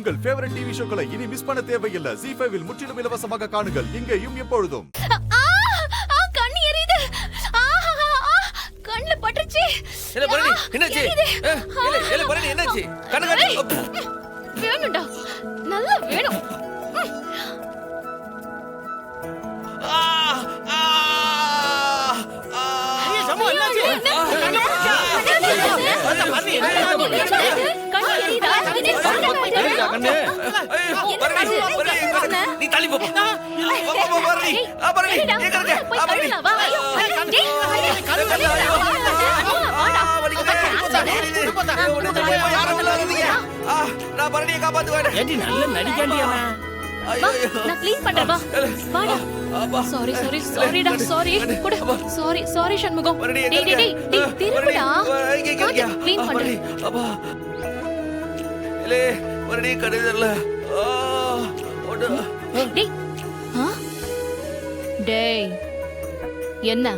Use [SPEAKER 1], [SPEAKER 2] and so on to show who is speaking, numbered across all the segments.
[SPEAKER 1] உங்கள் favourite TV ஷோக்களை இனி miss பண்ண தேவையில்லை. ZEE5 இல் முற்றிலும் இலவசமாக காணுங்கள். இங்கேயும் எப்பொழுதும்.
[SPEAKER 2] கண்ணு எரியுது. கண்ணுல பட்டுச்சு.
[SPEAKER 3] இல்ல பரணி என்னாச்சு? இல்ல பரணி என்னாச்சு? கண்ணு
[SPEAKER 2] வேணும்டா, நல்லா வேணும்.
[SPEAKER 3] நீ தள்ளி போ. நான் பரணியை காப்பாத்துவேன்.
[SPEAKER 4] நல்ல நடிக்காண்டியா?
[SPEAKER 2] நான் க்ளீன் பண்றேன். வாடா. சாரிடா. சாரி சண்முகம். டேய் திரும்புடா. க்ளீன் பண்றேன்.
[SPEAKER 3] அப்பா இல்ல பரணி கடைதல்ல.
[SPEAKER 2] டேய் என்ன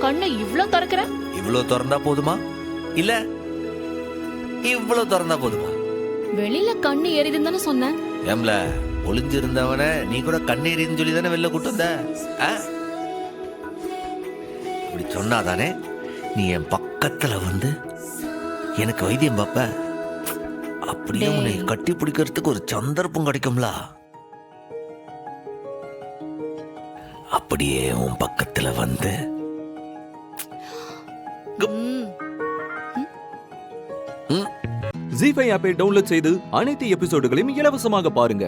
[SPEAKER 2] கண்ணை இவ்ளோ திறக்கற?
[SPEAKER 3] இவ்ளோ திறந்தா போதுமா இல்ல இவ்ளோ திறந்தா போதுமா?
[SPEAKER 2] வெளியில கண்ணு எரியுதுன்னு தானே சொன்னேன்.
[SPEAKER 3] ஏம்ல ஒளிஞ்சிருந்தவன நீ கூட கண்ணீரின்னு சொல்லி தானே வெளில கூட்டு வந்த. அப்படி சொன்னாதானே நீ என் பக்கத்துல வந்து எனக்கு வைத்தியம் பாப்ப. அப்படியே உன்னை கட்டி பிடிக்கிறதுக்கு ஒரு சந்தர்ப்பம் கிடைக்கும்ல. அப்படியே உன் பக்கத்துல வந்து
[SPEAKER 5] ZEE5 ஆப்பை டவுன்லோட் செய்து அனைத்து எபிசோடுகளையும் இலவசமாக பாருங்க.